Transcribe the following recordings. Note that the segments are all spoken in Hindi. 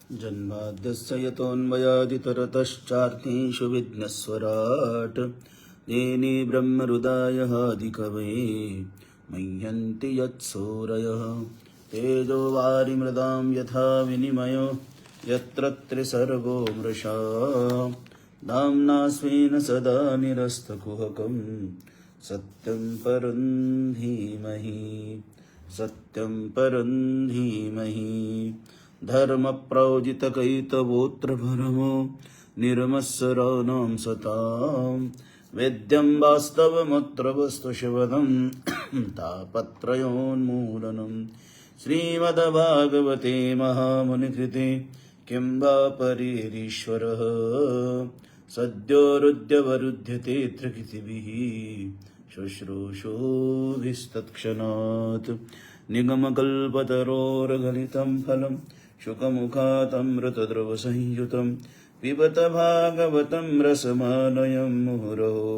जन्माद्यस्य यतोऽन्वयादितरतश्चार्थेषु विघ्नस्वराट् तेने ब्रह्महृदाय आदिकवये मह्यन्ति यत्सूरयः तेजो वारिमृदां यथा विनिमयो यत्र त्रिसर्गो मृषा नाम्ना स्वेन सदा निरस्तकुहकं सत्यं परं धीमहि सत्यं परं धीमहि धर्मप्रौजितकैतवोऽत्र भरमो निर्मत्सराणां सतां वेद्यं वास्तवमत्र वस्तुशिवदं तापत्रयोन्मूलनं श्रीमद्भागवते महामुनिकृते किं वा परेरीश्वरः सद्योरुद्यवरुध्यते त्रिकृतिभिः शुश्रूषोभिस्तत्क्षणात् निगमकल्पतरोर्गलितं फलं शुकमुखातमृतद्रवसंयुतं पिबत भागवतं रसमालयं मुहुरहो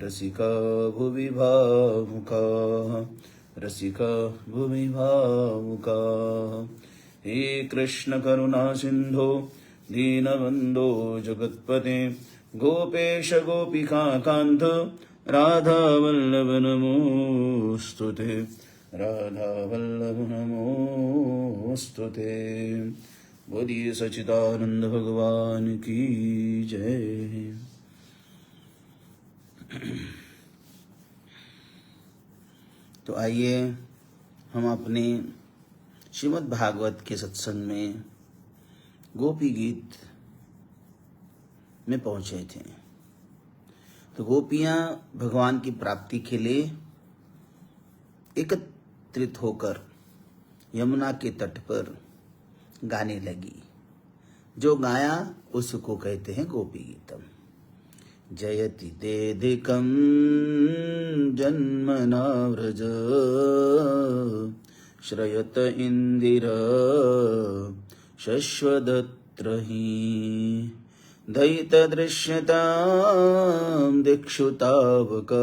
रसिका भुवि भावुकाः रसिका भुवि भावुकाः। हे कृष्ण करुणा सिंधो दीनबन्धो जगत्पते गोपेश गोपिका कान्त राधा वल्लभ नमोस्तुते राधा वल्लभ नमोस्तुते। बोलिए सच्चिदानंद भगवान की जय। तो आइए हम अपने श्रीमद् भागवत के सत्संग में गोपी गीत में पहुंचे थे। तो गोपियां भगवान की प्राप्ति के लिए एकत्रित होकर यमुना के तट पर गाने लगी। जो गाया उसको कहते हैं गोपी गीतम। जयति देदिकं जन्मना व्रज श्रयत इंदिरा शश्वदत्र हि दयित दृश्यतां दिक्षु तावकाः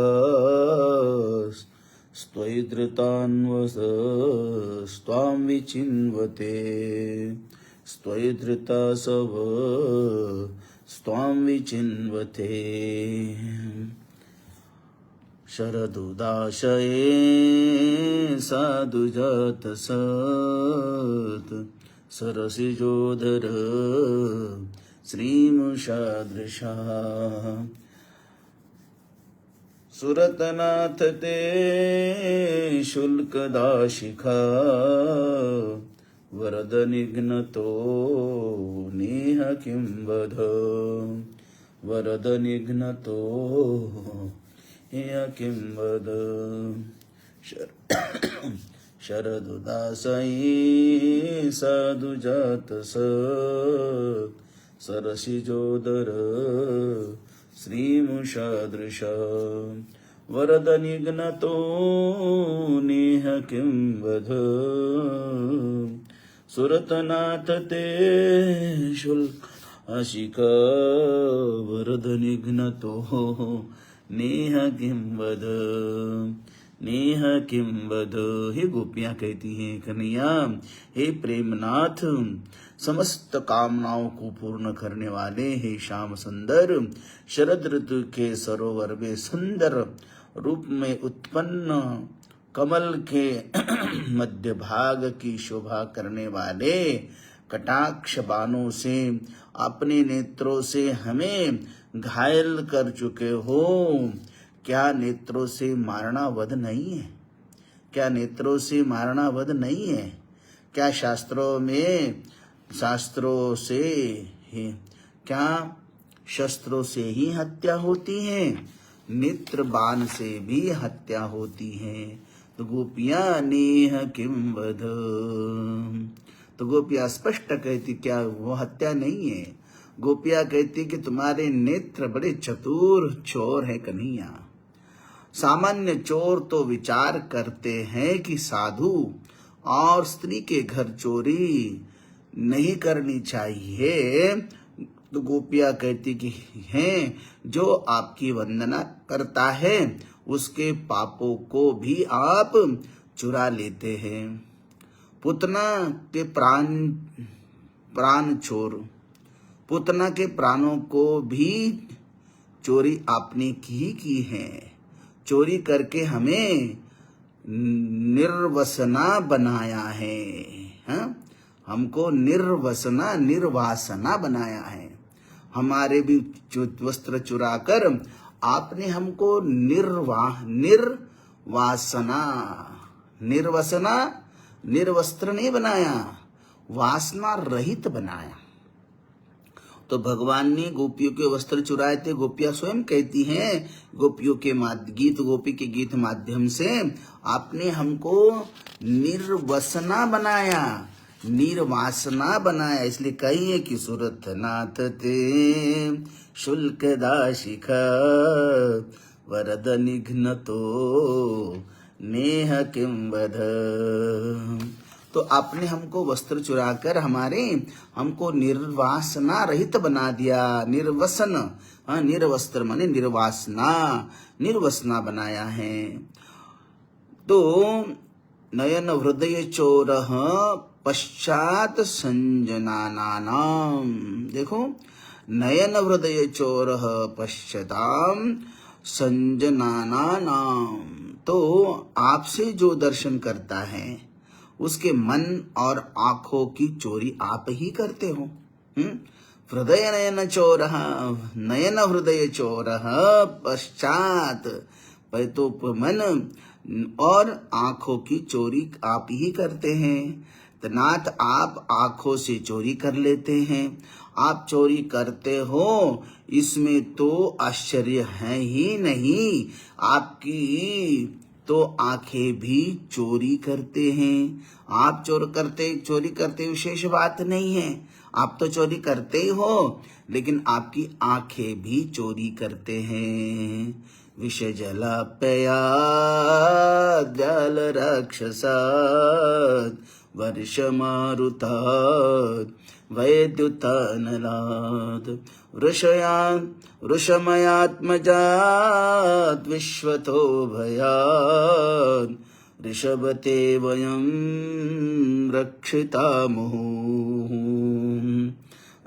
स्त्वयि धृतान्वस्त्वां विचिन्वते स्त्वयि धृतासव स्त्वां विचिन्वते। शरदुदाशये साधुजातसत् सरसिजोदर श्रीमुषादृशा सुरतनाथ ते शुल्कदाशिखा वरद निघ्नतो नेह किं वद वरद निघ्नतो नेह किं वद। शरदुदासये साधुजातसत् सरसिजोदर श्रीमुषादृशा वरद निघ्नतो नेह किं वद सुरतनाथ ते शुल्काशिखा वरद निघ्नतो नेह किं वद नेह किं वद। हे गोपियां कहती हैं कन्हैया हे प्रेमनाथ समस्त कामनाओं को पूर्ण करने वाले हे श्याम सुंदर शरद ऋतु के सरोवर में सुंदर रूप में उत्पन्न कमल के मध्य भाग की शोभा करने वाले कटाक्ष बाणों से अपने नेत्रों से हमें घायल कर चुके हो। क्या नेत्रों से मारना वध नहीं है? क्या नेत्रों से मारना वध नहीं है? क्या शास्त्रों से ही क्या शस्त्रों से ही हत्या होती है? नेत्र बाण से भी हत्या होती है। तो गोपियां नेह किं वध। तो गोपियां स्पष्ट कहती क्या वो हत्या नहीं है? गोपियां कहती कि तुम्हारे नेत्र बड़े चतुर चोर है कन्हैया। सामान्य चोर तो विचार करते हैं कि साधु और स्त्री के घर चोरी नहीं करनी चाहिए। तो गोपियां कहती कि हैं जो आपकी वंदना करता है उसके पापों को भी आप चुरा लेते हैं। पुतना के प्राण प्राण चोर, पूतना के प्राणों को भी चोरी आपने की है। चोरी करके हमें निर्वसना बनाया है, हाँ? हमको निर्वासना बनाया है। हमारे भी वस्त्र चुरा कर आपने हमको निर्वस्त्र नहीं बनाया, वासना रहित बनाया। तो भगवान ने गोपियों के वस्त्र चुराए थे। गोपियां स्वयं कहती हैं, गोपियों के गोपी के गीत माध्यम से आपने हमको निर्वसना बनाया, निर्वासना बनाया। इसलिए कहिए कि सुरथ नाथ ते शुल्क दाशिख वरद निघ्नतो नेह किं वध। तो आपने हमको वस्त्र चुराकर हमको निर्वासना रहित बना दिया। निर्वसन, निर्वस्त्र माने निर्वसना बनाया है। तो नयन हृदय चोरः पश्चात संजनानाम। देखो, नयन हृदय चोरः पश्चाताम संजनानाम। तो आपसे जो दर्शन करता है उसके मन और आंखों की चोरी आप ही करते हो। हृदय नयन चोरः, नयन हृदय चोरः पश्चात, तो मन और आंखों की चोरी आप ही करते हैं। तो नाथ आप आंखों से चोरी कर लेते हैं, आप चोरी करते हो, इसमें तो आश्चर्य है ही नहीं। आपकी तो आंखें भी चोरी करते हैं। आप चोरी करते विशेष बात नहीं है, आप तो चोरी करते ही हो, लेकिन आपकी आंखें भी चोरी करते हैं। विष जलापयाद्याल राक्षसात् वर्ष मारुतात् वैद्युतानलात् वृषमयात्मजात् विश्वतो भयात् ऋषभते वयं रक्षितामः,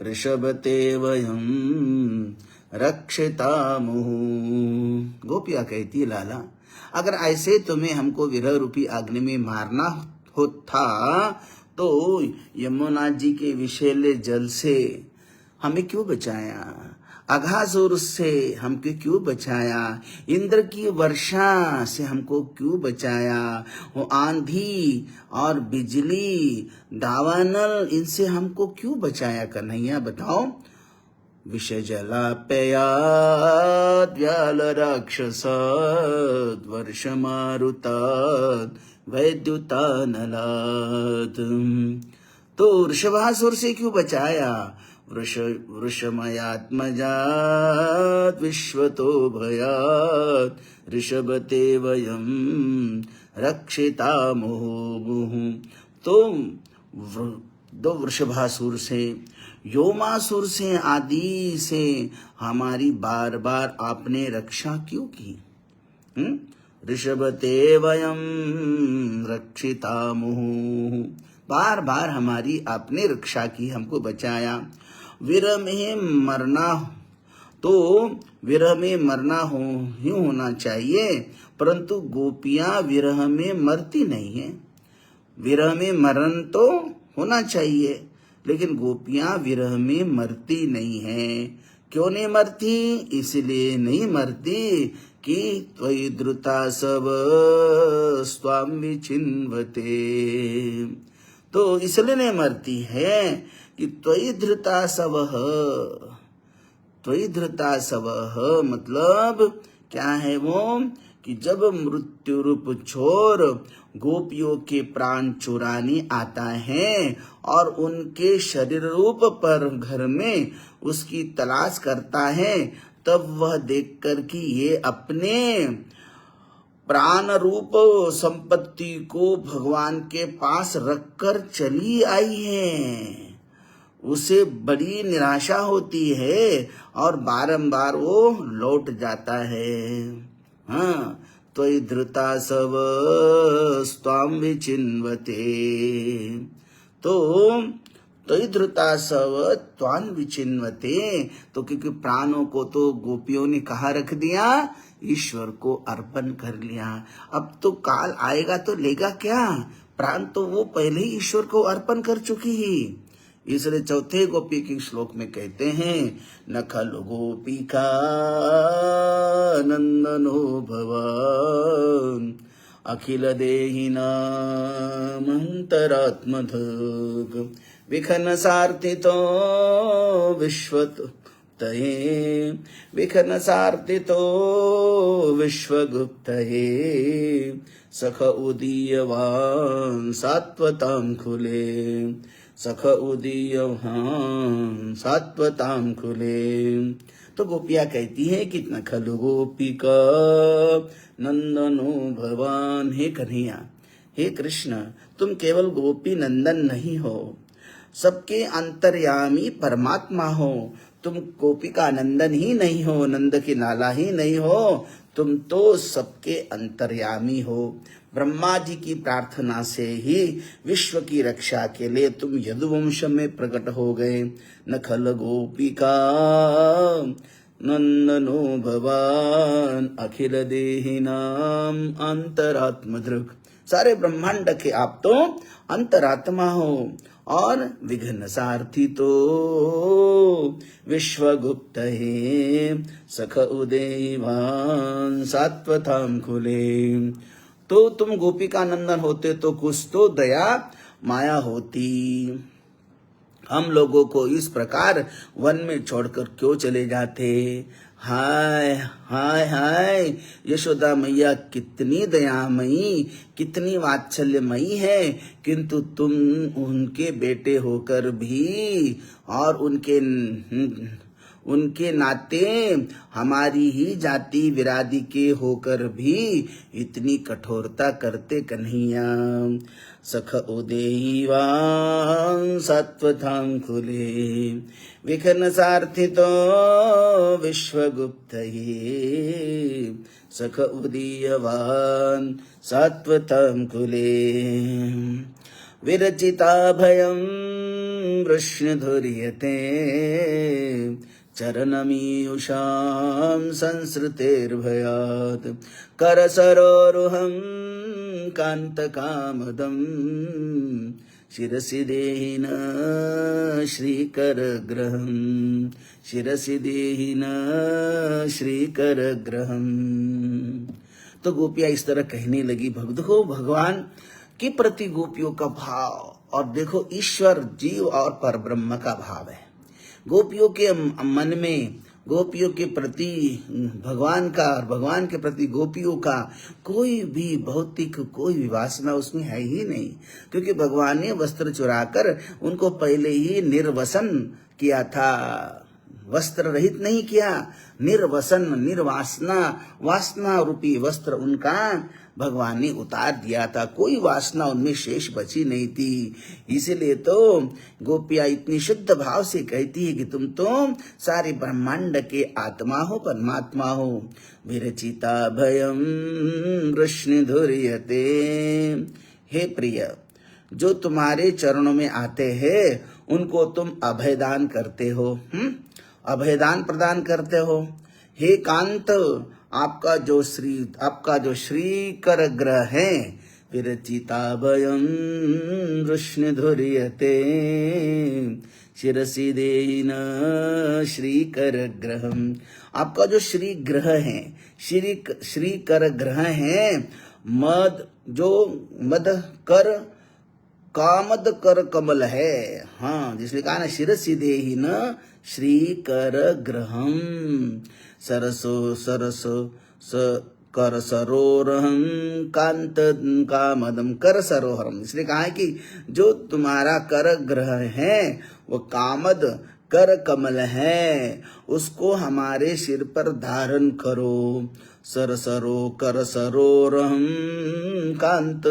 ऋषभते वयं रक्षितामः। गोपिया कहती है, लाला अगर ऐसे तुम्हें हमको विरह रूपी अग्नि में मारना होता तो यमुना जी के विषैले जल से हमें क्यों बचाया, अघासुर से हमको क्यों बचाया, इंद्र की वर्षा से हमको क्यों बचाया, वो आंधी और बिजली दावानल इनसे हमको क्यों बचाया कन्हैया, बताओ। विष जलापयाद् व्याल राक्षसात् वर्ष मारुतात् वैद्युतानलात्। तो वृषभासुर से क्यों बचाया, वृषमयात्मजात् विश्वतो भयात् ऋषभते वयं रक्षितामः। तो दो वृषभासुर से, योमासुर से आदि से हमारी बार बार आपने रक्षा क्यों की। ऋषभते वयं रक्षितामः, बार बार हमारी आपने रक्षा की, हमको बचाया। विरह में मरना, तो विरह में मरना ही होना चाहिए, परंतु गोपियां विरह में मरती नहीं है। विरह में मरण तो होना चाहिए, लेकिन गोपियां विरह में मरती नहीं है। क्यों नहीं मरती, इसलिए नहीं मरती कि त्वयि धृता सब स्वाम विचिन्वते। तो इसलिए नहीं मरती है कि त्वयि धृता सवः मतलब क्या है वो, कि जब मृत्यु रूप चोर गोपियों के प्राण चुराने आता है और उनके शरीर रूप पर घर में उसकी तलाश करता है, तब वह देखकर कि ये अपने प्राण रूप संपत्ति को भगवान के पास रखकर चली आई है, उसे बड़ी निराशा होती है और बारंबार वो लौट जाता है। हाँ, त्वयि धृता सब स्वाम विचिन्वते। तो तई धृता सव त्वान विचिन्वते। तो क्योंकि प्राणों को तो गोपियों ने कहाँ रख दिया, ईश्वर को अर्पण कर लिया। अब तो काल आएगा तो लेगा क्या, प्राण तो वो पहले ही ईश्वर को अर्पण कर चुकी ही। इसलिए चौथे गोपी के श्लोक में कहते हैं, न खलु गोपिका नंदनो भवान अखिल देहिनामंतरात्मधुक विखन सार्थितो विश्वत तये विखन सार्थितो विश्वगुप्तये सख उदीयवान सात्वतां खुले सख उदीयवान सात्वतां खुले। तो गोपियां कहती है कि न खलु गोपिका नंदनो भवान, हे कन्हैया, हे कृष्ण, तुम केवल गोपी नंदन नहीं हो, सबके अंतर्यामी परमात्मा हो। तुम गोपिका नंदन ही नहीं हो, नंद की नाला ही नहीं हो, तुम तो सबके अंतर्यामी हो। ब्रह्मा जी की प्रार्थना से ही विश्व की रक्षा के लिए तुम यदुवंश में प्रकट हो गए। न खल गोपिका नंदनो भवान अखिल देहिनाम अंतरात्मधृक, सारे ब्रह्मांड के आप तो अंतरात्मा हो। और विघ्न सारथी तो विश्वगुप्त है सख उदयवान सात्वतां खुले। तो तुम गोपिका नंदन होते तो कुछ तो दया माया होती। हम लोगों को इस प्रकार वन में छोड़कर क्यों चले जाते। हाय हाय हाय, यशोदा मैया कितनी दयामयी, कितनी वात्सल्यमयी है, किंतु तुम उनके बेटे होकर भी और उनके नाते हमारी ही जाति विरादी के होकर भी इतनी कठोरता करते कन्हैया। सख उदेवान सत्वतां खुले विखन सार्थितो विश्वगुप्त सख उदीयवान सत्वतां खुले। विरचिता भयं वृष्णिधुर्यते चरणमीयुषां संसृतेर्भयात् करसरोरुहं कान्तकामदं शिरसि देहिन श्रीकरग्रहं शिरसि देहिन श्रीकरग्रहं। तो गोपियां इस तरह कहने लगी। देखो भगवान के प्रति गोपियों का भाव, और देखो ईश्वर जीव और परब्रह्म का भाव है। गोपियों के मन में गोपियों के प्रति भगवान का और भगवान के प्रति गोपियों का कोई भी भौतिक कोई भी वासना उसमें है ही नहीं, क्योंकि भगवान ने वस्त्र चुराकर उनको पहले ही निर्वसन किया था, वस्त्र रहित नहीं किया, निर्वसन निर्वासना वासना रूपी वस्त्र उनका भगवान ने उतार दिया था, कोई वासना उनमें शेष बची नहीं थी। इसीलिए तो गोपियां इतनी शुद्ध भाव से कहती है कि तुम तो सारे ब्रह्मांड के आत्मा हो, परमात्मा हो। विरचिता भयं वृष्णिधुर्यते, हे प्रिय, जो तुम्हारे चरणों में आते हैं उनको तुम अभयदान करते हो, अभयदान प्रदान करते हो। हे कांत, आपका जो श्री कर ग्रह है, विरचिता भयं वृष्णिधुर्यते शिरसि देहिन श्रीकर ग्रहम। आपका जो श्री ग्रह है, श्री कर ग्रह है, मद कर कामद कर कमल है। हाँ, जिसने कहा ना शिरसि देहिन श्रीकर ग्रहम सरसो कर सरोहरम कांत कामदम कर सरोहरम। इसलिए कहा है कि जो तुम्हारा कर ग्रह है वो कामद कर कमल है, उसको हमारे सिर पर धारण करो। सरसरो कर सरोहरम कांत।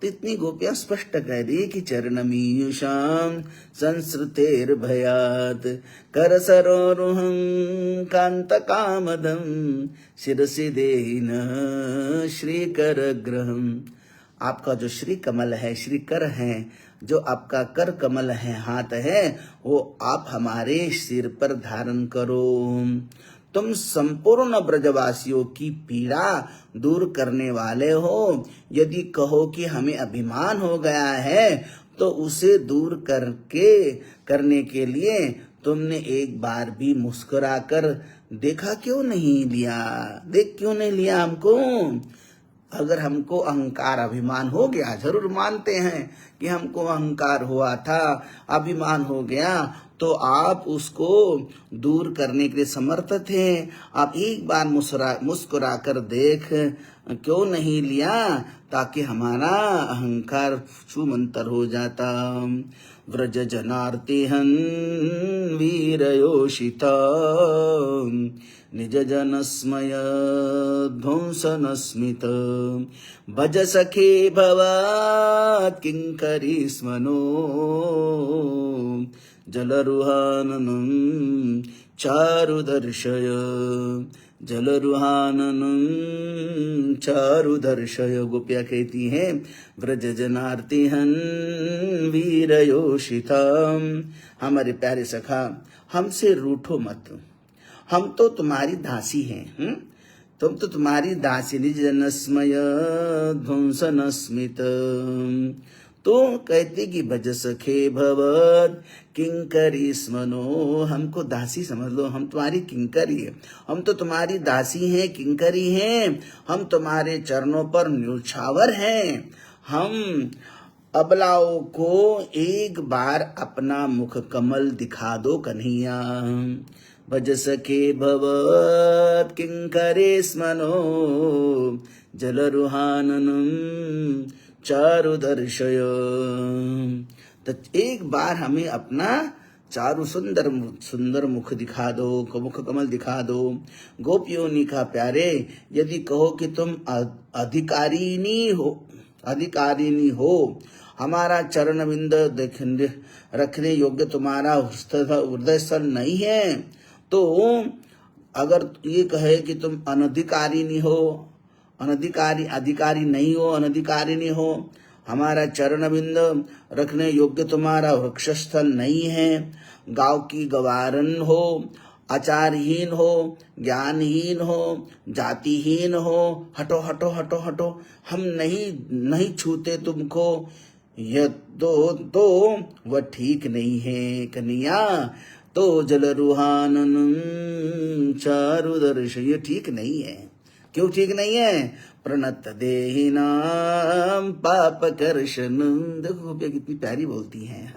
तो इतनी गोपियां स्पष्ट कह रही कि चरणमीयुषां संसृतेर्भयात् कर सरोरुहं कांतकामदं शिरसि देहिन श्रीकर ग्रहम। आपका जो श्री कमल है, श्री कर है, जो आपका कर कमल है, हाथ है, वो आप हमारे सिर पर धारण करो। तुम संपूर्ण ब्रजवासियों की पीड़ा दूर करने वाले हो। यदि कहो कि हमें अभिमान हो गया है तो उसे दूर करने के लिए तुमने एक बार भी मुस्कुराकर देखा क्यों नहीं लिया? देख क्यों नहीं लिया हमको? अगर हमको अहंकार अभिमान हो गया, जरूर मानते हैं कि हमको अहंकार हुआ था, अभिमान हो गया, तो आप उसको दूर करने के लिए समर्थ थे। आप एक बार मुस्कुरा कर देख क्यों नहीं लिया, ताकि हमारा अहंकार छूमंतर हो जाता। व्रज जनार्तिहन वीरयोषिता निज जनस्मय ध्वंसनस्मित भज सखे भवात् किंकरी स्मनो जलरुहाननं चारुदर्शय जलरुहाननं चारुदर्शय। गोपिया कहती हैं, व्रज जनार्तिहन वीरयोषिता, हमारे प्यारे सखा हमसे रूठो मत, हम तो तुम्हारी दासी हैं। तुम तो तुम्हारी दासी। निज जनस्मय ध्वंसनस्मित, तो कहते कि भज सखे भवत किंकरी स्मनो, हमको दासी समझ लो, हम तुम्हारी किंकरी है, हम तो तुम्हारी दासी हैं, किंकरी हैं, हम तुम्हारे चरणों पर न्योछावर हैं। हम अबलाओं को एक बार अपना मुख कमल दिखा दो कन्हैया। भज सखे भवत किंकरे स्मनो जलरुहाननं चारुदर्शय। तो एक बार हमें अपना चारु सुंदर मुख दिखा दो, मुख कमल दिखा दो। गोपियों ने कहा, प्यारे यदि कहो कि तुम अधिकारिणी हो, हमारा चरण बिंद रखने योग्य तुम्हारा हृदय स्थल नहीं है, तो अगर ये कहे कि तुम अनधिकारिणी हो, अधिकारी नहीं हो, अनधिकारिणी हो, हमारा चरण बिंद रखने योग्य तुम्हारा वृक्ष स्थल नहीं है, गांव की गवारन हो, आचारहीन हो, ज्ञानहीन हो, जातिहीन हो, हटो हटो हटो हटो, हम नहीं छूते तुमको, यह तो वह ठीक नहीं है कन्हैया। तो जलरुहाननं चारुदर्श, ये ठीक नहीं है। क्यों ठीक नहीं है? प्रणत देहिनाम पापकर्षणं। देखो गोपियाँ कितनी प्यारी बोलती हैं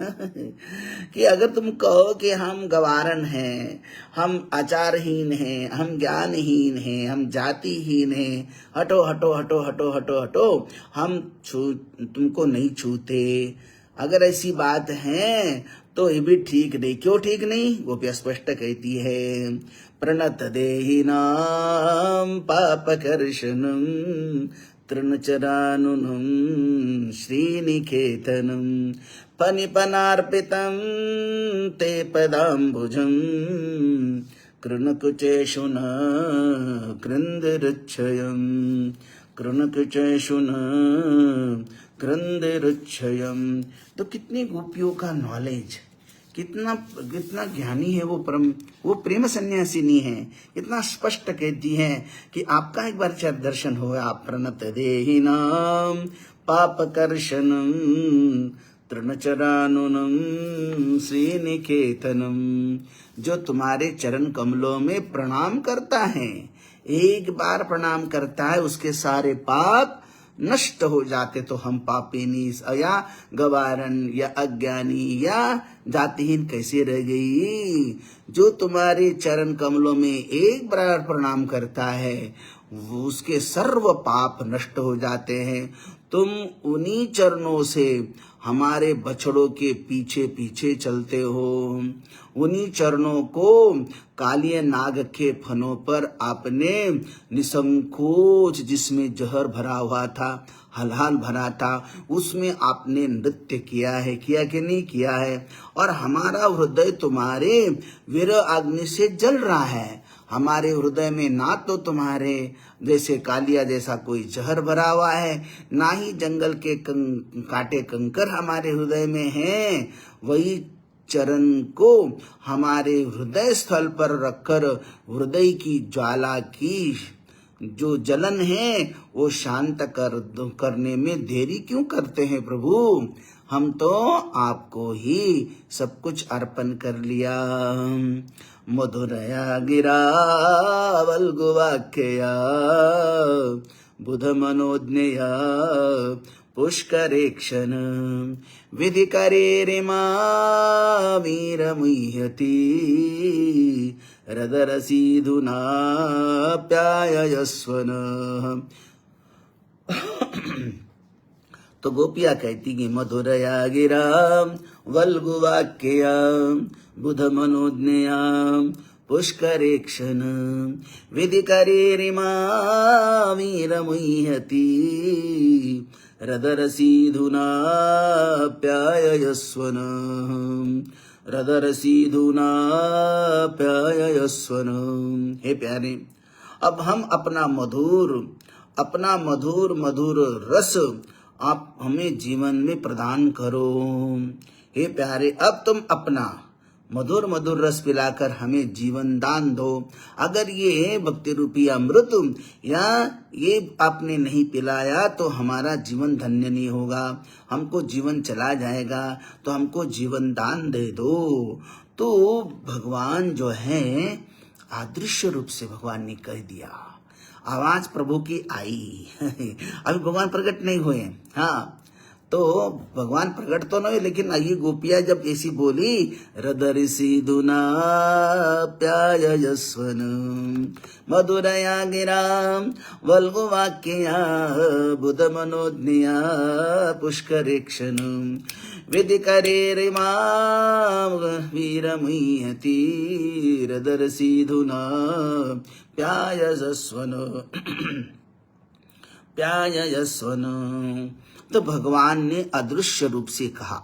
कि अगर तुम कहो कि हम गवारन हैं, हम आचारहीन हैं, हम ज्ञानहीन हैं, हम जातिहीन हैं, हटो हटो हटो हटो हटो हटो, हम तुमको नहीं छूते, अगर ऐसी बात है तो ये भी ठीक नहीं। क्यों ठीक नहीं? गोपियाँ स्पष्ट कहती है, प्रणत देहिनाम पापकर्षणं तृणचरानुनं श्रीनिकेतनं फनिपनार्पितं ते पदाम्बुजं कृणकुचेषु न कृन्दिरुच्छयं कृणकुचेषु न कृन्दिरुच्छयं। तो कितनी गोपियों का नॉलेज, कितना ज्ञानी है वो प्रेम सन्यासिनी है, इतना स्पष्ट कहती है कि आपका एक बार दर्शन हो, आप प्रणत देहिनाम पापकर्षणं तृणचरानुनं श्रीनिकेतनं। जो तुम्हारे चरण कमलों में प्रणाम करता है, एक बार प्रणाम करता है, उसके सारे पाप नष्ट हो जाते। तो हम पापिनी या गवारन या अज्ञानी या जातिहीन कैसे रह गई? जो तुम्हारे चरण कमलों में एक बार प्रणाम करता है, वो उसके सर्व पाप नष्ट हो जाते हैं। तुम उन्हीं चरणों से हमारे बछड़ों के पीछे पीछे चलते हो, उन्हीं चरणों को कालिए नाग के फनों पर आपने निसंकोच, जिसमें जहर भरा हुआ था, हलाल भरा था, उसमें आपने नृत्य किया है, किया कि नहीं किया है? और हमारा हृदय तुम्हारे वीर अग्नि से जल रहा है, हमारे हृदय में ना तो तुम्हारे जैसे कालिया जैसा कोई जहर भरा हुआ है, ना ही जंगल के काटे कंकर हमारे हृदय में हैं। वही चरण को हमारे हृदय स्थल पर रखकर हृदय की ज्वाला की जो जलन है वो शांत करने में देरी क्यों करते हैं प्रभु? हम तो आपको ही सब कुछ अर्पण कर लिया। मधुरया गिरा वल्गुवाक्यया बुध मनोज्ञया पुष्करेक्षण विधि करे रिमा वीरमुह्यति हृदरसीधुना प्यायस्वन। तो गोपिया कहती कि मधुरया गिरा वल्गुवाक्यया बुध मनोज्ञया पुष्करेक्षण विधि करे रिमा वीरमुह्यति हृदरसीधुना प्यायस्वन। हृदरसीधुना प्यायस्वन। हे प्यारे, अब हम अपना मधुर रस आप हमें जीवन में प्रदान करो। हे प्यारे, अब तुम अपना मधुर रस पिलाकर हमें जीवन दान दो। अगर ये भक्ति रूपी अमृत या ये आपने नहीं पिलाया तो हमारा जीवन धन्य नहीं होगा, हमको जीवन चला जाएगा, तो हमको जीवन दान दे दो। तो भगवान जो है अदृश्य रूप से भगवान ने कह दिया, आवाज प्रभु की आई। अभी भगवान प्रकट नहीं हुए, हाँ, तो भगवान प्रकट तो नहीं, लेकिन ये गोपियां जब ऐसी बोली, हृदरसीधुना प्यायस्वन मधुरया गिरा वल्गुवाक्यया बुध मनोज्ञया पुष्करेक्षण विधि करे रिमा वीरमुह्यति हृदरसीधुना प्यायस्वन प्यायस्वन। तो भगवान ने अदृश्य रूप से कहा,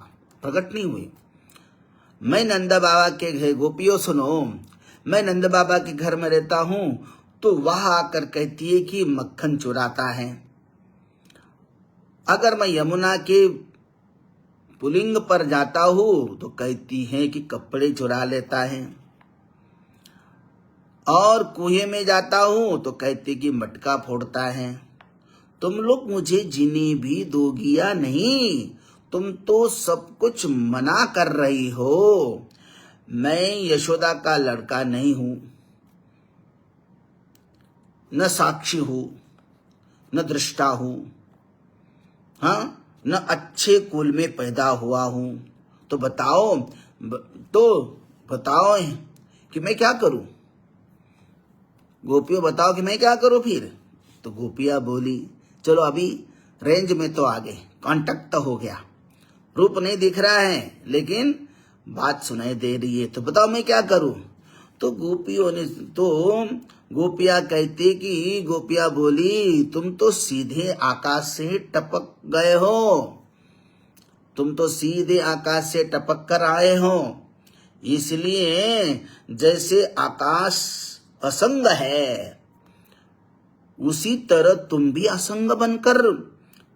प्रकट नहीं हुए। मैं नंदा बाबा के घर, गोपियों सुनो, मैं नंदा बाबा के घर में रहता हूं, तो वह आकर कहती है कि मक्खन चुराता है। अगर मैं यमुना के पुलिंग पर जाता हूं तो कहती है कि कपड़े चुरा लेता है, और कुएं में जाता हूं तो कहती कि मटका फोड़ता है। तुम लोग मुझे जीने भी दोगी या नहीं? तुम तो सब कुछ मना कर रही हो। मैं यशोदा का लड़का नहीं हूं, न साक्षी हूं, न दृष्टा हूं, हाँ, न अच्छे कुल में पैदा हुआ हूं। तो बताओ कि मैं क्या करूं? गोपियों बताओ कि मैं क्या करूं फिर? तो गोपियां बोली, चलो अभी रेंज में तो आ गए, कांटेक्ट तो हो गया, रूप नहीं दिख रहा है लेकिन बात सुनाई दे रही है, तो बताओ मैं क्या करूं? तो गोपियां कहती कि गोपियां बोली, तुम तो सीधे आकाश से टपक गए हो, तुम तो सीधे आकाश से टपक कर आए हो, इसलिए जैसे आकाश असंग है उसी तरह तुम भी असंग बनकर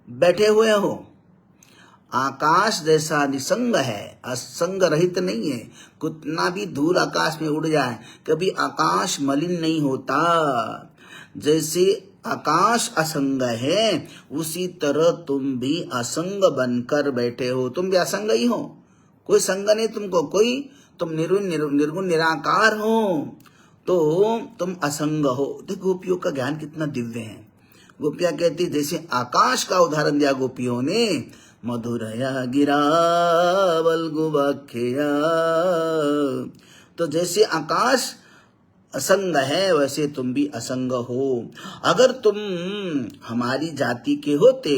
बैठे हुए हो। आकाश जैसा निसंग है, असंग रहित नहीं है। कितना भी धूल आकाश में उड़ जाए, कभी आकाश मलिन नहीं होता। जैसे आकाश असंग है उसी तरह तुम भी असंग बनकर बैठे हो। तुम भी असंग ही हो, कोई संग नहीं तुमको, कोई तुम निर्गुण निराकार हो, तो तुम असंग हो। देखो गोपियों का ज्ञान कितना दिव्य है। गोपियां कहती जैसे आकाश का उदाहरण दिया गोपियों ने, मधुरया गिरा वल्गुवाक्यया। तो जैसे आकाश असंग है वैसे तुम भी असंग हो। अगर तुम हमारी जाति के होते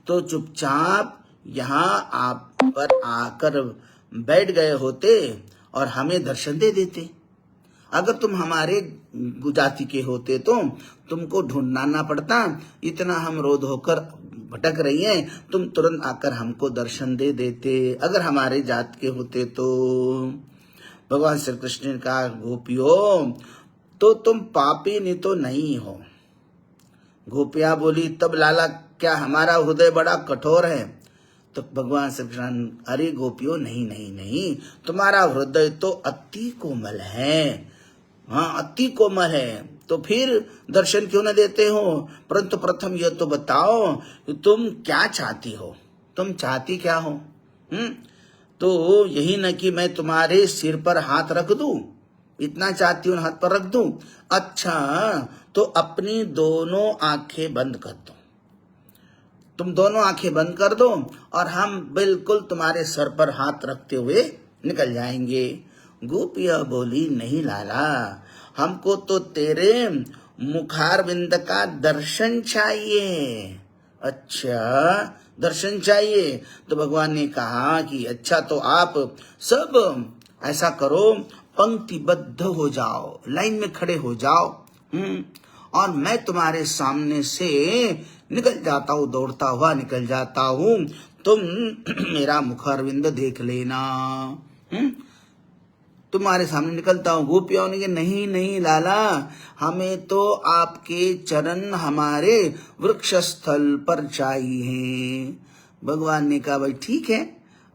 तो चुपचाप यहाँ आप पर आकर बैठ गए होते और हमें दर्शन दे देते। अगर तुम हमारे जाति के होते तो तुमको ढूंढना ना पड़ता, इतना हम रोध होकर भटक रही हैं, तुम तुरंत आकर हमको दर्शन दे देते। अगर हमारे जात के होते तो भगवान श्री कृष्ण का गोपियों तो तुम पापिनी तो नहीं हो। गोपियां बोली, तब लाला क्या हमारा हृदय बड़ा कठोर है? तो भगवान श्री कृष्ण, अरे गोपियों, नहीं नहीं नहीं, तुम्हारा हृदय तो अति कोमल है। हाँ, अति कोमल है, तो फिर दर्शन क्यों न देते हो? परंतु प्रथम यह तो बताओ तुम क्या चाहती हो, तुम चाहती क्या हो? तो यही न कि मैं तुम्हारे सिर पर हाथ रख दूं, इतना चाहती हूं, हाथ पर रख दूं? अच्छा, तो अपनी दोनों आंखें बंद कर दो, तुम दोनों आंखें बंद कर दो और हम बिल्कुल तुम्हारे सर पर हाथ रखते हुए निकल जाएंगे। गोपिया बोली, नहीं लाला, हमको तो तेरे मुखारविंद का दर्शन चाहिए। अच्छा, दर्शन चाहिए? तो भगवान ने कहा कि अच्छा, तो आप सब ऐसा करो, पंक्तिबद्ध हो जाओ, लाइन में खड़े हो जाओ, और मैं तुम्हारे सामने से निकल जाता हूँ, दौड़ता हुआ निकल जाता हूँ, तुम मेरा मुखारविंद देख लेना। तुम्हारे सामने निकलता हूँ। गोपियों ने कहा, नहीं नहीं लाला, हमें तो आपके चरण हमारे वृक्ष स्थल पर चाहिए। भगवान ने कहा, भाई ठीक है,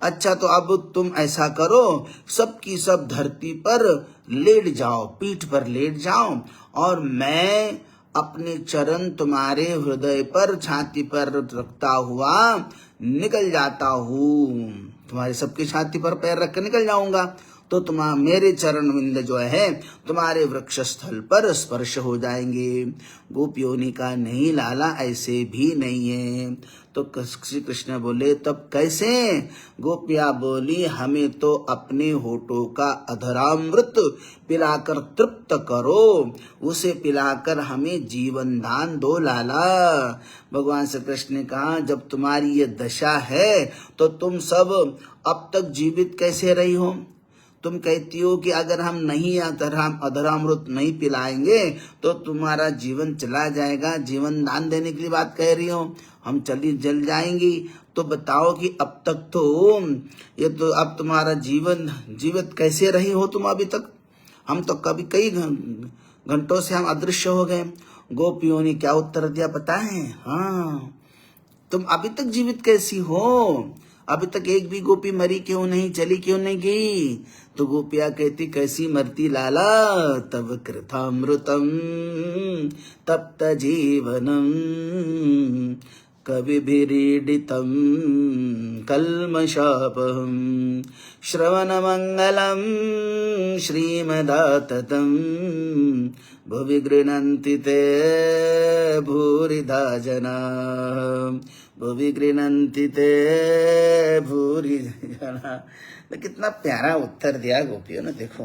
अच्छा, तो अब तुम ऐसा करो, सबकी सब धरती पर लेट जाओ, पीठ पर लेट जाओ, और मैं अपने चरण तुम्हारे हृदय पर, छाती पर रखता हुआ निकल जाता हूँ, तुम्हारे सबकी छाती पर पैर रख कर निकल जाऊंगा, तो तुम्हारा मेरे चरण विंद जो है तुम्हारे वृक्ष स्थल पर स्पर्श हो जाएंगे। गोपियों ने कहा, नहीं लाला, ऐसे भी नहीं है। तो श्री कृष्ण बोले, तब कैसे? गोपिया बोली, हमें तो अपने होठों का अधरामृत पिलाकर तृप्त करो, उसे पिलाकर हमें जीवन दान दो लाला। भगवान श्री कृष्ण ने कहा, जब तुम्हारी ये दशा है तो तुम सब अब तक जीवित कैसे रही हो? तुम कहती हो कि अगर हम नहीं अधरामृत नहीं पिलाएंगे तो तुम्हारा जीवन चला जाएगा, जीवन दान देने के लिए बात कह रही हो, हम जल जाएंगी। तो बताओ कि अब तक तो ये तो अब तुम्हारा जीवन जीवित कैसे रही हो तुम अभी तक? हम तो कभी कई घंटों से हम अदृश्य हो गए। गोपियों ने क्या उत्तर दिया पता है? हाँ, तुम अभी तक जीवित कैसी हो? अभी तक एक भी गोपी मरी क्यों नहीं, चली क्यों नहीं गई? तो गोपिया कहती, कैसी मरती लाला, तब कृतामृतम तप्त जीवनम कविभिरीडितम कल्मषापहम श्रवणमंगलम श्रीमदाततम भुवि गृह्णन्ति ते भूरिधा जना, भुवि गृह्णन्ति ते भूरि जना। तो कितना प्यारा उत्तर दिया गोपियों ने, देखो।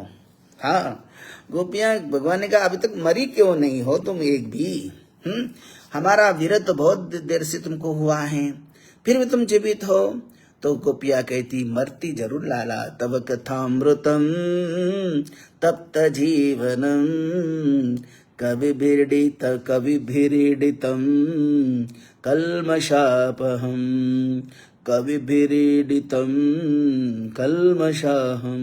हाँ, गोपियां, भगवान ने कहा, अभी तक मरी क्यों नहीं हो तुम एक भी? हमारा विरत बहुत देर से तुमको हुआ है, फिर भी तुम जीवित हो। तो गोपिया कहती, मरती जरूर लाला, तब कथामृतम तप्त जीवनम कविभिरीडितम कल्मषापहम कविभिरीडितम कल्मषाहम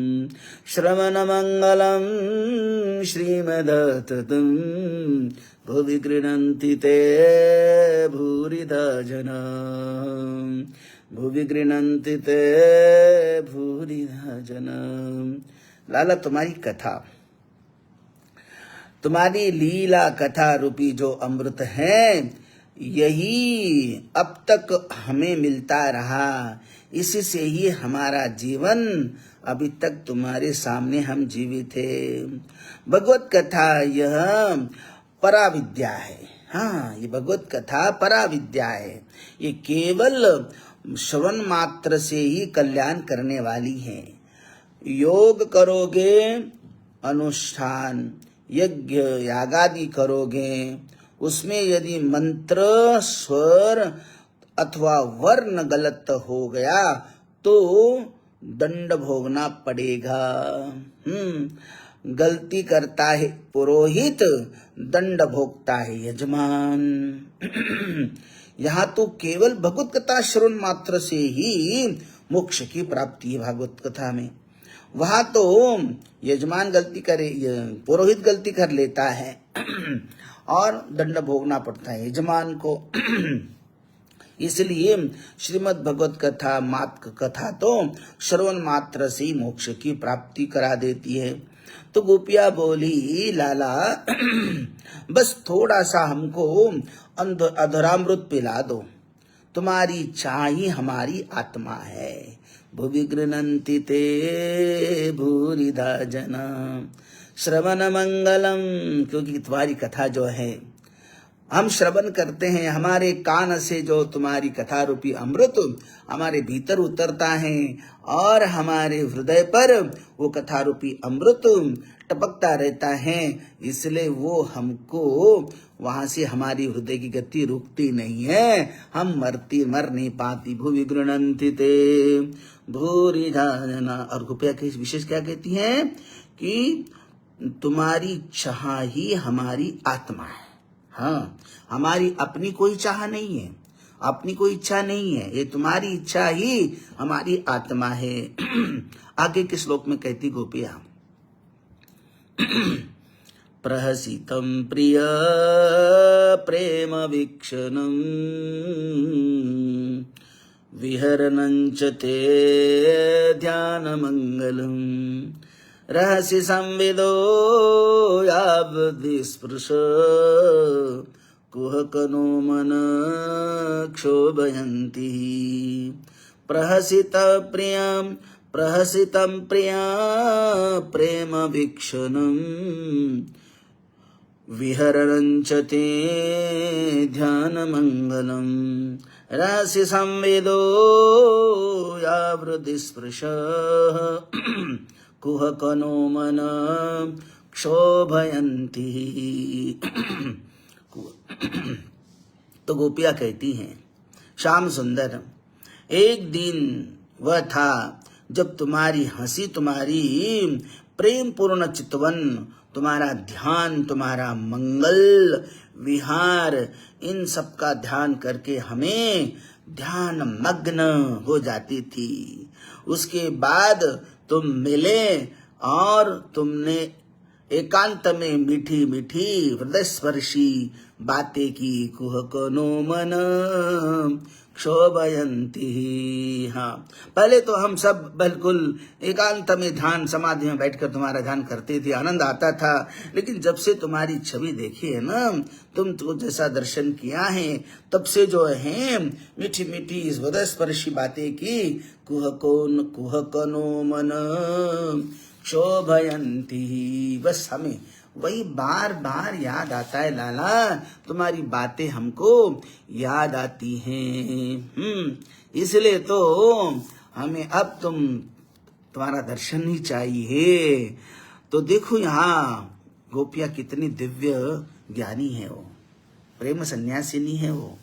श्रवणमंगलम श्रीमदाततम भुवि गृह्णन्ति ते भूरिधा जना, भुवि गृह्णन्ति ते भूरिधा जना। लाला, तुम्हारी कथा, तुम्हारी लीला कथा रूपी जो अमृत है, यही अब तक हमें मिलता रहा, इसी से ही हमारा जीवन अभी तक तुम्हारे सामने हम जीवित है। भगवत कथा यह पराविद्या है। हाँ, ये भगवत कथा पराविद्या है, ये केवल श्रवण मात्र से ही कल्याण करने वाली है। योग करोगे, अनुष्ठान यज्ञ यागादि करोगे, उसमें यदि मंत्र स्वर अथवा वर्ण गलत हो गया तो दंड भोगना पड़ेगा। गलती करता है पुरोहित, दंड भोगता है यजमान। यहाँ तो केवल भगवत कथा श्रवण मात्र से ही मोक्ष की प्राप्ति है भागवत कथा में। वहां तो यजमान गलती करे, पुरोहित गलती कर लेता है और दंड भोगना पड़ता है यजमान को। इसलिए श्रीमद् भगवत कथा मात कथा तो श्रवण मात्र से ही मोक्ष की प्राप्ति करा देती है। तो गोपिया बोली, लाला बस थोड़ा सा हमको अधरामृत पिला दो, तुम्हारी इच्छा ही हमारी आत्मा है। भुवि गृह्णन्ति ते भूरिधा जना श्रवण मंगलम, क्योंकि तुम्हारी कथा जो है हम श्रवण करते हैं, हमारे कान से जो तुम्हारी कथा रूपी अमृत हमारे भीतर उतरता है और हमारे हृदय पर वो कथा रूपी अमृत टपकता रहता है, इसलिए वो हमको वहां से हमारी हृदय की गति रुकती नहीं है, हम मर नहीं पाती। भुवि गृह्णन्ति ते भूरिधा जना। और गोपिया के विशेष क्या कहती हैं कि तुम्हारी चाह ही हमारी आत्मा है। हाँ, हमारी अपनी कोई चाह नहीं है, अपनी कोई इच्छा नहीं है, ये तुम्हारी इच्छा ही हमारी आत्मा है। आगे के श्लोक में कहती गोपिया, प्रहसितं प्रिय प्रेम वीक्षणं विहरणञ्च ते ध्यानमङ्गलम् रहसि संविदो यावद्विस्पृश कुहकनो मन क्षोभयन्ति प्रहसितं प्रिया प्रेम वीक्षणं विहरणञ्च ते ध्यानमङ्गलम् रहसि संविदो यावद्विस्पृशः कुहकनो मन क्षोभयन्ति। तो गोपिया कहती हैं, श्याम सुंदर, एक दिन वह था जब तुम्हारी हंसी, तुम्हारी प्रेम पूर्ण चितवन, तुम्हारा ध्यान, तुम्हारा मंगल विहार, इन सब का ध्यान करके हमें ध्यान मग्न हो जाती थी। उसके बाद तुम मिले और तुमने एकांत में मीठी मीठी हृदय स्पर्शी बातें की। कुहकनो मन क्षोभयन्ति। हाँ, पहले तो हम सब बिल्कुल एकांत में ध्यान समाधि में बैठकर तुम्हारा ध्यान करते थे, आनंद आता था। लेकिन जब से तुम्हारी छवि देखी है ना, तुम तो जैसा दर्शन किया है, तब से जो है मीठी मीठी हृदय स्पर्शी बातें की। कुहकनो मन क्षोभयन्ति, बस हमें वही बार बार याद आता है लाला, तुम्हारी बातें हमको याद आती हैं। इसलिए तो हमें अब तुम्हारा दर्शन ही चाहिए। तो देखो यहाँ गोपिया कितनी दिव्य ज्ञानी है, वो प्रेम सन्यासिनी है। वो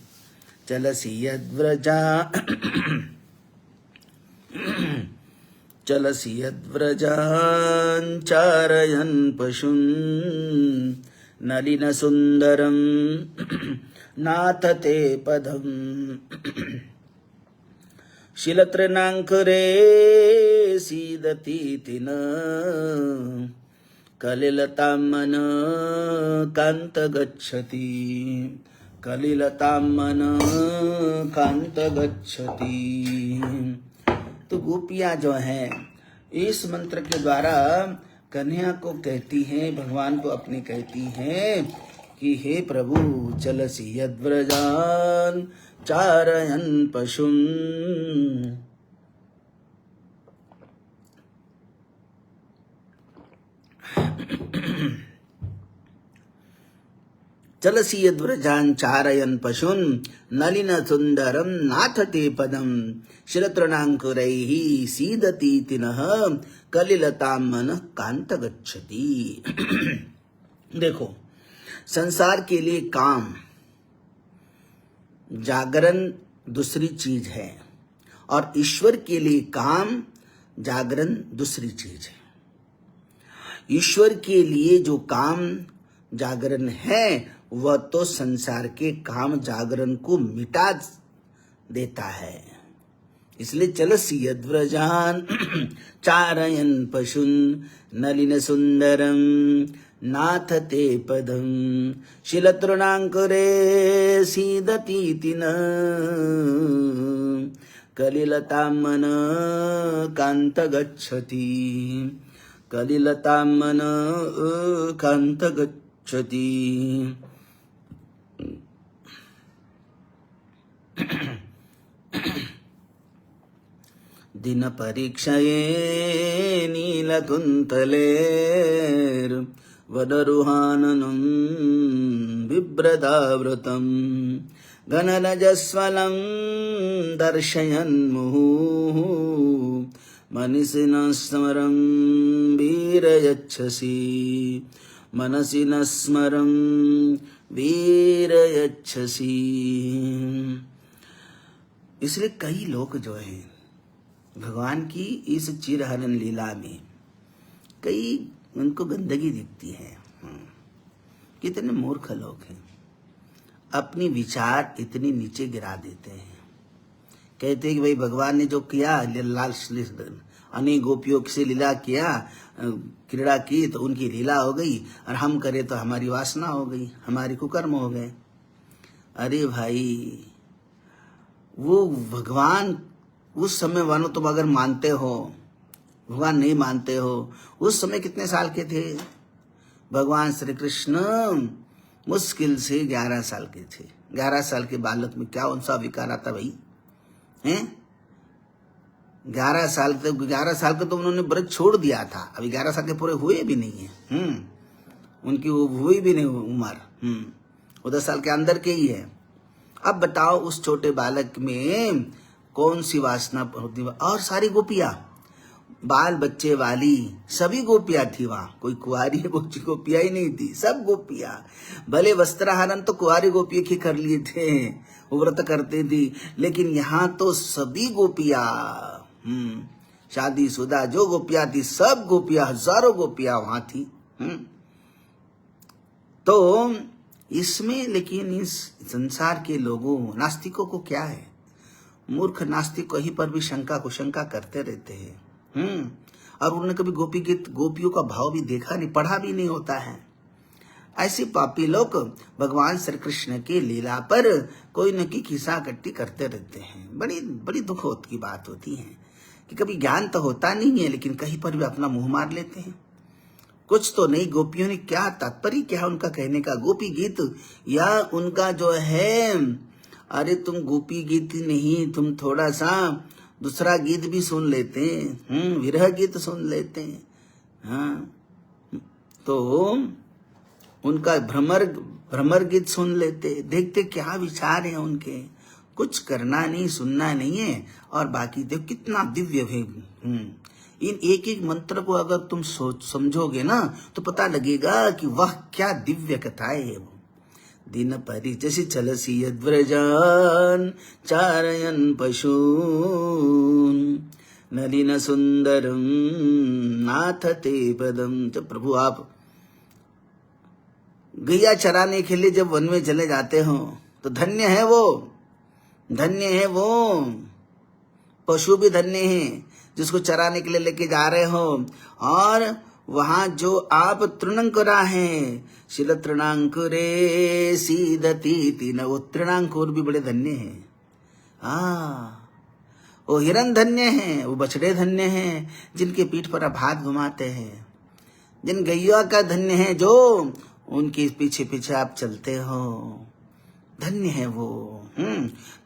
चलसी यद्व्रजा चलसी यद्व्रजान् चारयन् पशून् नलिन सुन्दरं नाथ ते पदम् शिलतृणाङ्कुरे सीदतीति न कलिलतां मन कान्त गच्छति कलिलतां मन कान्त गच्छति। तो गोपियां जो है इस मंत्र के द्वारा कन्या को कहती हैं, भगवान को अपने कहती हैं कि हे प्रभु, चलसी यद्व्रजान् चारयन् पशून् चलसी यद्व्रजान् चारयन् पशून् नलिन सुन्दरं नाथ ते पदम् शिरतृणाङ्कुरैः सीदतीति नः कलिलतां मनः कान्त गच्छति। देखो, संसार के लिए काम, जागरण दूसरी चीज है, और ईश्वर के लिए काम, जागरण दूसरी चीज है। ईश्वर के लिए जो काम जागरण है वह तो संसार के काम जागरण को मिटा देता है। इसलिए चलसी यद्व्रजान चारयन पशुन नलिन सुंदरम नाथ ते पदम शिलतृणांकुरे सीदतीति न कलिलतामन कांत गच्छति कलिलतामन कांत गच्छति। दिन परीक्षये नीलकुन्तलेर्वदरुहाननं बिभ्रदाव्रतं घनरजस्वलं दर्शयन्मुहुः मनसि न स्मरं वीरयच्छसि मनसि न स्मरं वीरयच्छसि। इसलिए कई लोग जो हैं भगवान की इस चिरहरण लीला में कई उनको गंदगी दिखती है। कितने मूर्ख लोग हैं, अपनी विचार इतनी नीचे गिरा देते हैं। कहते हैं कि भाई भगवान ने जो किया लाल अनेक गोपियों से लीला किया, क्रीड़ा की तो उनकी लीला हो गई, और हम करें तो हमारी वासना हो गई, हमारी कुकर्म हो गए। अरे भाई, वो भगवान उस समय वालों तुम अगर मानते हो, भगवान नहीं मानते हो, उस समय कितने साल के थे भगवान श्री कृष्ण? मुश्किल से 11 साल के थे। 11 साल के बालक में क्या उनसा विकार आता भाई हैं? 11 साल के तो उन्होंने व्रत छोड़ दिया था, अभी 11 साल के पूरे हुए भी नहीं है। उनकी वो हुई भी नहीं उम्र, वो 10 साल के अंदर के ही है। अब बताओ उस छोटे बालक में कौन सी वासना होती है? और सारी गोपियां, बाल बच्चे वाली सभी गोपियां थी वहां, कोई कुंवारी गोपियां ही नहीं थी, सब गोपियां। भले वस्त्रहरण तो कुंवारी गोपियां की कर लिए थे, वो व्रत करते थी, लेकिन यहाँ तो सभी गोपियां, शादीशुदा जो गोपियां थी, सब गोपियां, हजारों गोपियां वहां थी। तो इसमें लेकिन इस संसार के लोगों, नास्तिकों को क्या है? मूर्ख नास्तिक कहीं पर भी शंका कुशंका करते रहते हैं। और उन्होंने कभी गोपी गीत, गोपियों का भाव भी देखा नहीं, पढ़ा भी नहीं होता है। ऐसे पापी लोग भगवान श्री कृष्ण की लीला पर कोई न की खिस्सा कट्टी करते रहते हैं। बड़ी बड़ी दुख की बात होती है कि कभी ज्ञान तो होता नहीं है, लेकिन कहीं पर भी अपना मुंह मार लेते हैं। कुछ तो नहीं, गोपियों ने क्या तात्पर्य, क्या उनका कहने का? गोपी गीत या उनका जो है, अरे तुम गोपी गीत नहीं, तुम थोड़ा सा दूसरा गीत भी सुन लेते हैं, विरह गीत सुन लेते हैं। हाँ, तो उनका भ्रमर गीत सुन लेते, देखते क्या विचार है उनके। कुछ करना नहीं, सुनना नहीं है, और बाकी देखो कितना दिव्य है। इन एक एक मंत्र को अगर तुम समझोगे ना, तो पता लगेगा कि वह क्या दिव्य कथाएं है। वो दिन परिचसि चलसी यद्व्रजान चारयन पशून नलिन सुंदरम नाथ ते पदम। जब प्रभु आप गैया चराने के लिए जब वन में चले जाते हो, तो धन्य है वो, धन्य है वो पशु भी धन्य है जिसको चराने के लिए लेके जा रहे हो। और वहां जो आप तृणांकुरा है, शिल तृणांकुरे सीदती न, वो तृणांकुर भी बड़े धन्य हैं। वो हिरण धन्य हैं, वो बछड़े धन्य हैं जिनके पीठ पर आप हाथ घुमाते हैं। जिन गैया का धन्य है जो उनके पीछे पीछे आप चलते हो, धन्य है वो।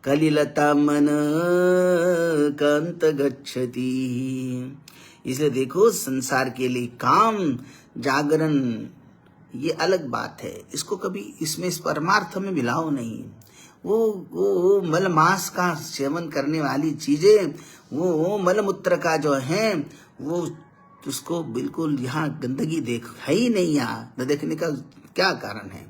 कलिलता मन कांत गच्छति। इसलिए देखो, संसार के लिए काम जागरण ये अलग बात है, इसको कभी इसमें इस परमार्थ में मिलाओ नहीं। वो मल मांस का सेवन करने वाली चीजें, वो मल मूत्र का जो है, वो उसको बिल्कुल यहाँ गंदगी देख है ही नहीं, यहाँ न देखने का क्या कारण है?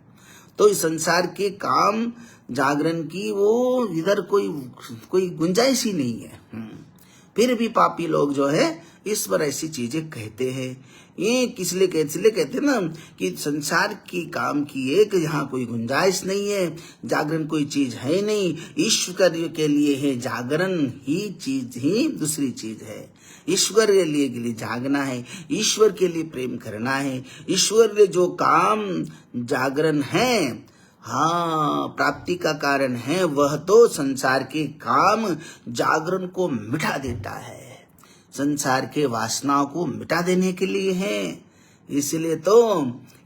तो इस संसार के काम जागरण की वो इधर कोई गुंजाइश ही नहीं है। फिर भी पापी लोग जो है इस पर ऐसी चीजें कहते हैं। ये इसलिए कहते हैं ना कि संसार की काम की एक यहाँ कोई गुंजाइश नहीं है, जागरण कोई चीज है नहीं। ईश्वर के लिए है जागरण ही चीज ही दूसरी चीज है। ईश्वर के लिए जागना है, ईश्वर के लिए प्रेम करना है। ईश्वर के जो काम जागरण है, हाँ प्राप्ति का कारण है, वह तो संसार के काम जागरण को मिटा देता है, संसार के वासनाओं को मिटा देने के लिए है। इसलिए तो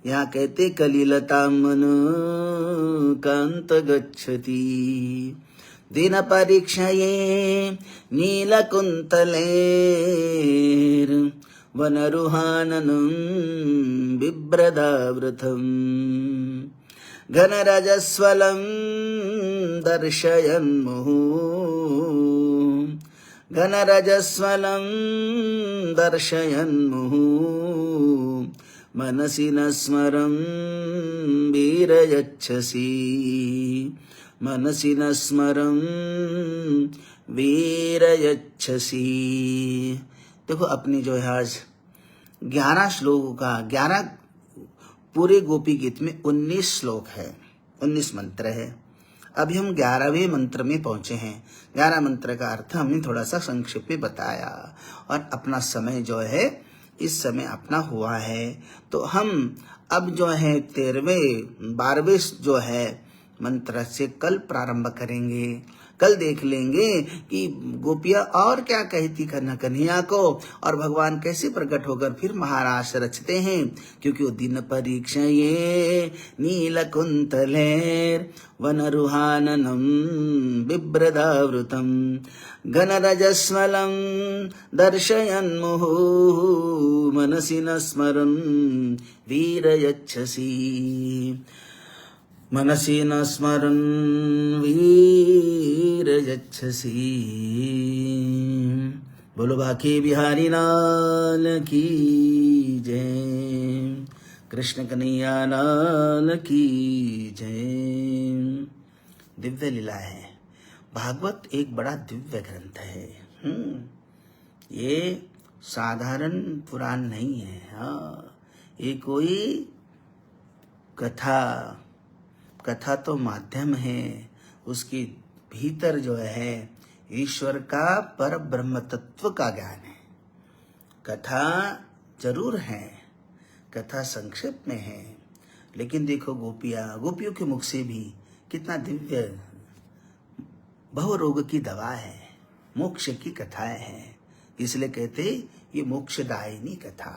यहाँ कहते कलिलता मन कांत गच्छति दिन परीक्षये नीलकुंतलेर वनरुहाननं बिभ्रदावृतम् घनरजस्वलं दर्शयन्मुहुः मनसि न स्मरं वीरयच्छसि मनसि न स्मरं वीरयच्छसि। देखो अपनी जो है आज 11 श्लोकों का 11 पूरे गोपी गीत में 19 श्लोक है, 19 मंत्र है। अभी हम 11वें मंत्र में पहुंचे हैं। 11 मंत्र का अर्थ हमने थोड़ा सा संक्षेप में बताया और अपना समय जो है इस समय अपना हुआ है। तो हम अब जो है 13वें 12वें जो है मंत्र से कल प्रारंभ करेंगे। कल देख लेंगे कि गोपियां और क्या कहती कन्हैया को और भगवान कैसे प्रकट होकर फिर महारास रचते हैं। क्योंकि वो दिन परीक्षये नीलकुंतलेर वनरुहाननं बिभ्रदावृतं घनरजस्वलं दर्शयन्मुहुः मनसि न स्मरन् वीरयच्छसि मनसि न स्मरन् वीरयच्छसि। बोलो बांके बिहारी लाल की जय, कृष्ण कन्हैया लाल की जय। दिव्य लीला है। भागवत एक बड़ा दिव्य ग्रंथ है। ये साधारण पुराण नहीं है। हाँ, ये कोई कथा तो माध्यम है, उसके भीतर जो है ईश्वर का पर ब्रह्म तत्व का ज्ञान है। कथा जरूर है, कथा संक्षेप में है, लेकिन देखो गोपियों के मुख से भी कितना दिव्य भवरोग की दवा है, मोक्ष की कथाएं हैं। इसलिए कहते ये मोक्षदायिनी कथा।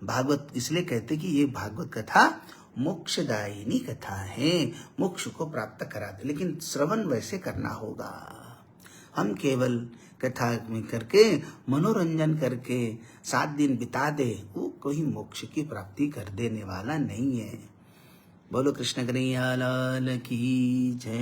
भागवत इसलिए कहते कि ये भागवत कथा मोक्षदायिनी कथा है, मोक्ष को प्राप्त करा दे। लेकिन श्रवण वैसे करना होगा। हम केवल कथा में करके मनोरंजन करके 7 दिन बिता दे, वो कोई मोक्ष की प्राप्ति कर देने वाला नहीं है। बोलो कृष्ण कन्हैया लाल की जय।